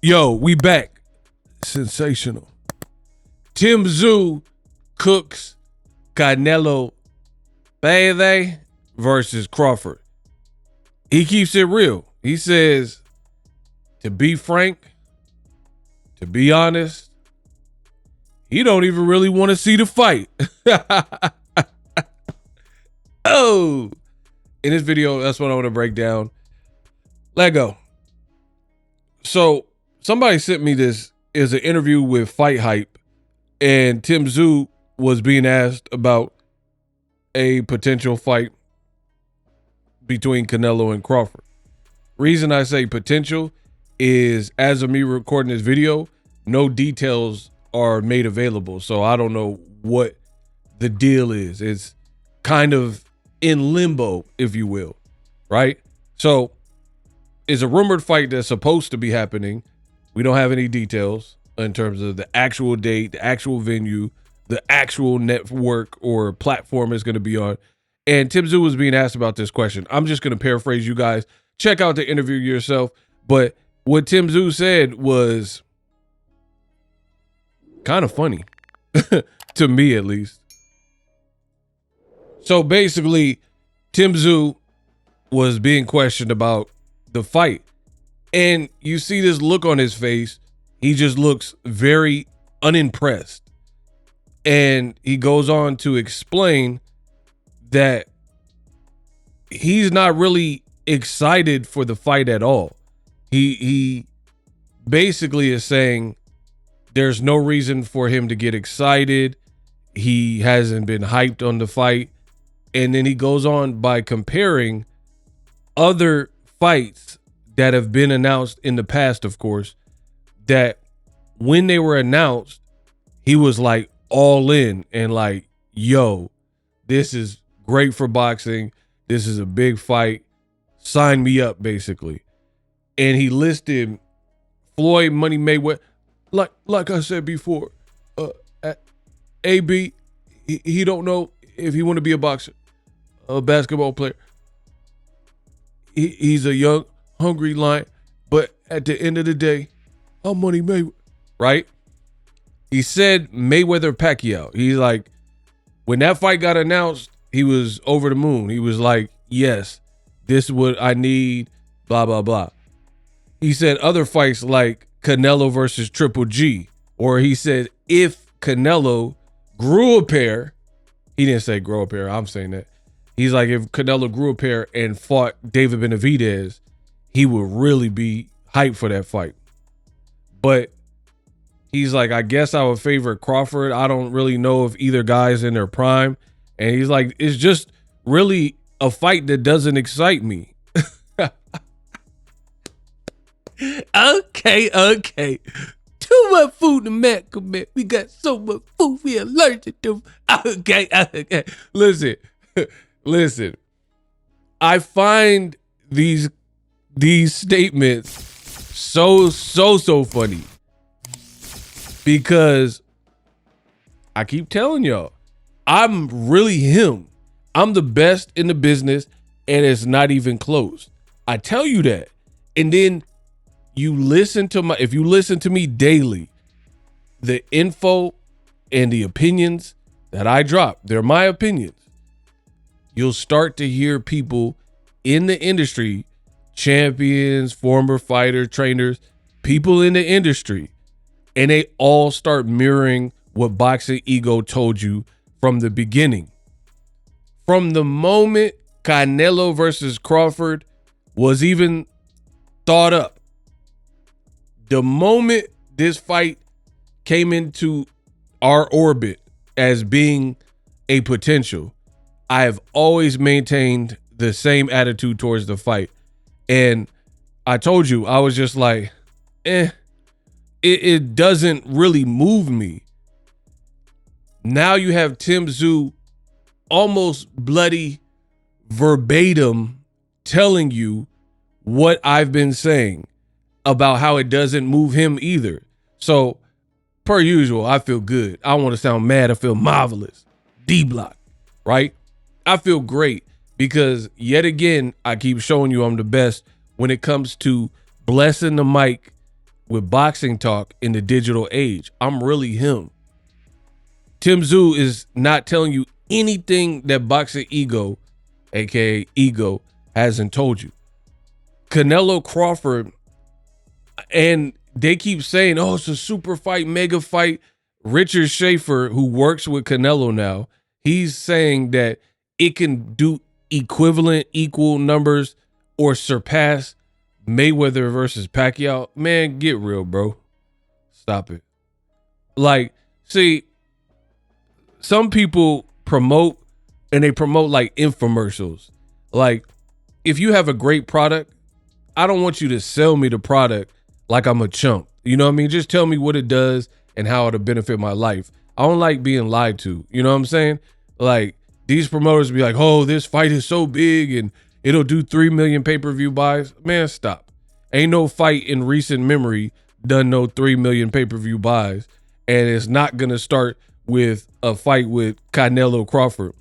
Yo, we back. Sensational. Tszyu cooks Canelo Baby versus Crawford. He keeps it real. He says, to be frank, to be honest, he don't even really want to see the fight. Oh, in this video, that's what I want to break down. Let go. So somebody sent me this is an interview with Fight Hype, and Tszyu was being asked about a potential fight between Canelo and Crawford. Reason I say potential is, as of me recording this video, no details are made available. So I don't know what the deal is. It's kind of in limbo, if you will, right? So it's a rumored fight that's supposed to be happening. We don't have any details in terms of the actual date, the actual venue, the actual network or platform it's going to be on. And Tszyu was being asked about this question. I'm just going to paraphrase you guys. Check out the interview yourself. But what Tszyu said was kind of funny, to me at least. So basically, Tszyu was being questioned about the fight. And you see this look on his face. He just looks very unimpressed. And he goes on to explain that he's not really excited for the fight at all. He basically is saying there's no reason for him to get excited. He hasn't been hyped on the fight. And then he goes on by comparing other fights that have been announced in the past, of course, that when they were announced, he was like all in and like, yo, this is great for boxing. This is a big fight. Sign me up, basically. And he listed Floyd Money Mayweather. Like I said before, AB, he don't know if he want to be a boxer, a basketball player. He's a young, hungry lion. But at the end of the day, I'm Money Mayweather, right? He said Mayweather Pacquiao. He's like, when that fight got announced, he was over the moon. He was like, yes, this is what I need, blah, blah, blah. He said other fights like Canelo versus Triple G, or he said if Canelo grew a pair, he didn't say grow a pair, I'm saying that. He's like, if Canelo grew a pair and fought David Benavidez, he would really be hyped for that fight. But he's like, I guess I would favor Crawford. I don't really know if either guy's in their prime. And he's like, it's just really a fight that doesn't excite me. Okay. Too much food to make, man. We got so much food we allergic to. Okay. Listen. I find these statements so funny because I keep telling y'all, I'm really him. I'm the best in the business, and it's not even close. I tell you that. And then if you listen to me daily, the info and the opinions that I drop, they're my opinions. You'll start to hear people in the industry, champions, former fighter, trainers, people in the industry, and they all start mirroring what Boxing Ego told you from the beginning. From the moment Canelo versus Crawford was even thought up, the moment this fight came into our orbit as being a potential, I have always maintained the same attitude towards the fight. And I told you, I was just like, it doesn't really move me. Now you have Tszyu almost bloody verbatim telling you what I've been saying about how it doesn't move him either. So per usual, I feel good. I want to sound mad. I feel marvelous. D-block, right? I feel great because yet again, I keep showing you I'm the best when it comes to blessing the mic with boxing talk in the digital age. I'm really him. Tszyu is not telling you anything that Boxing Ego, aka Ego, hasn't told you. Canelo Crawford, and they keep saying, oh, it's a super fight, mega fight. Richard Schaefer, who works with Canelo now, he's saying that it can do equal numbers or surpass Mayweather versus Pacquiao. Man, get real, bro. Stop it. Like, see, some people promote, and they promote like infomercials. Like, if you have a great product, I don't want you to sell me the product like I'm a chump. You know what I mean? Just tell me what it does and how it'll benefit my life. I don't like being lied to. You know what I'm saying? Like, these promoters be like, oh, this fight is so big and it'll do 3 million pay-per-view buys. Man, stop. Ain't no fight in recent memory done no 3 million pay-per-view buys. And it's not going to start with a fight with Canelo Crawford.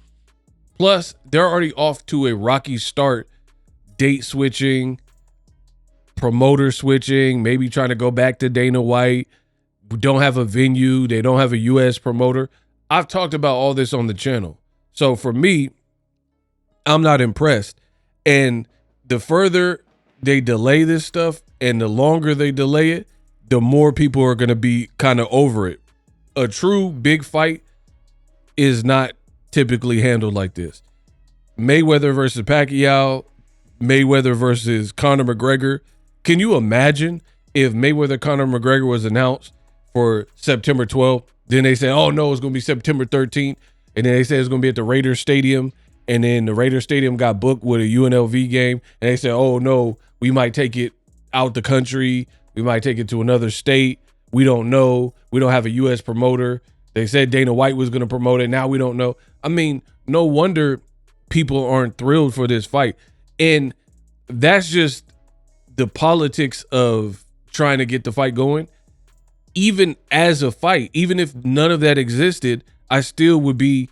Plus, they're already off to a rocky start, date switching, promoter switching, maybe trying to go back to Dana White. We don't have a venue. They don't have a U.S. promoter. I've talked about all this on the channel. So for me, I'm not impressed. And the further they delay this stuff and the longer they delay it, the more people are going to be kind of over it. A true big fight is not typically handled like this. Mayweather versus Pacquiao, Mayweather versus Conor McGregor. Can you imagine if Mayweather Conor McGregor was announced for September 12th? Then they said, oh no, it's going to be September 13th. And then they said it's going to be at the Raiders Stadium. And then the Raiders Stadium got booked with a UNLV game. And they said, oh no, we might take it out the country. We might take it to another state. We don't know. We don't have a U.S. promoter. They said Dana White was going to promote it. Now we don't know. I mean, no wonder people aren't thrilled for this fight. And that's just the politics of trying to get the fight going. Even as a fight, even if none of that existed, I still would be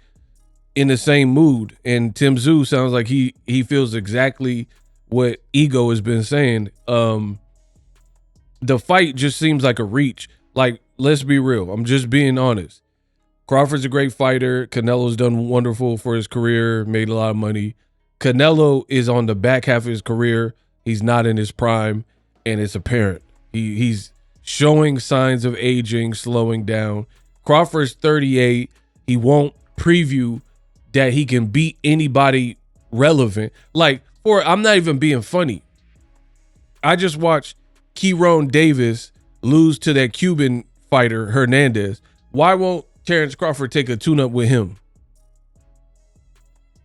in the same mood. And Tszyu sounds like he feels exactly what Ego has been saying. The fight just seems like a reach. Like, let's be real. I'm just being honest. Crawford's a great fighter. Canelo's done wonderful for his career, made a lot of money. Canelo is on the back half of his career. He's not in his prime, and it's apparent. He's showing signs of aging, slowing down. Crawford's 38. He won't preview that he can beat anybody relevant. Like, I'm not even being funny. I just watched Kieron Davis lose to that Cuban fighter, Hernandez. Why won't Terrence Crawford take a tune-up with him?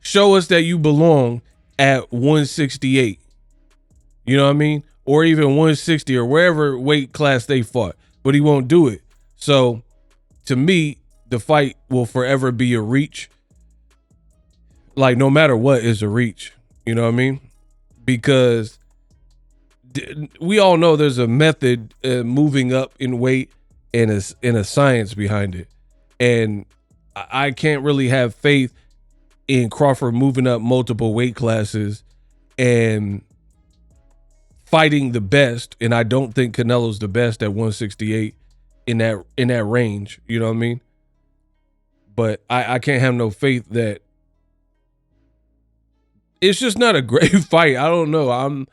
Show us that you belong at 168. You know what I mean? Or even 160 or wherever weight class they fought. But he won't do it. So, to me, the fight will forever be a reach. Like, no matter what is a reach. You know what I mean? Because we all know there's a method moving up in weight and a science behind it. And I can't really have faith in Crawford moving up multiple weight classes and fighting the best. And I don't think Canelo's the best at 168 in that range. You know what I mean? But I can't have no faith that it's just not a great fight. I don't know.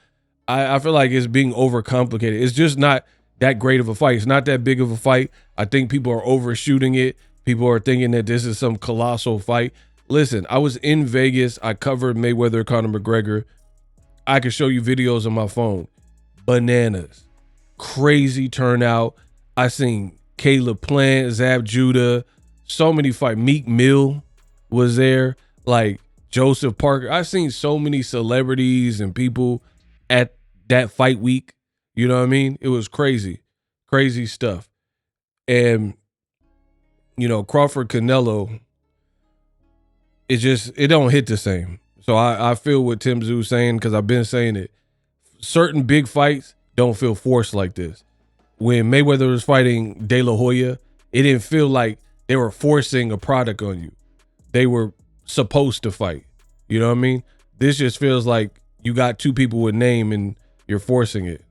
I feel like it's being overcomplicated. It's just not that great of a fight. It's not that big of a fight. I think people are overshooting it. People are thinking that this is some colossal fight. Listen, I was in Vegas. I covered Mayweather, Conor McGregor. I could show you videos on my phone. Bananas. Crazy turnout. I seen Caleb Plant, Zab Judah, so many fights. Meek Mill was there. Like Joseph Parker. I seen so many celebrities and people at that fight week. You know what I mean? It was crazy. Crazy stuff. And, you know, Crawford Canelo, it don't hit the same. So I feel what Tszyu saying, because I've been saying it. Certain big fights don't feel forced like this. When Mayweather was fighting De La Hoya, it didn't feel like they were forcing a product on you. They were supposed to fight. You know what I mean? This just feels like you got two people with name and you're forcing it.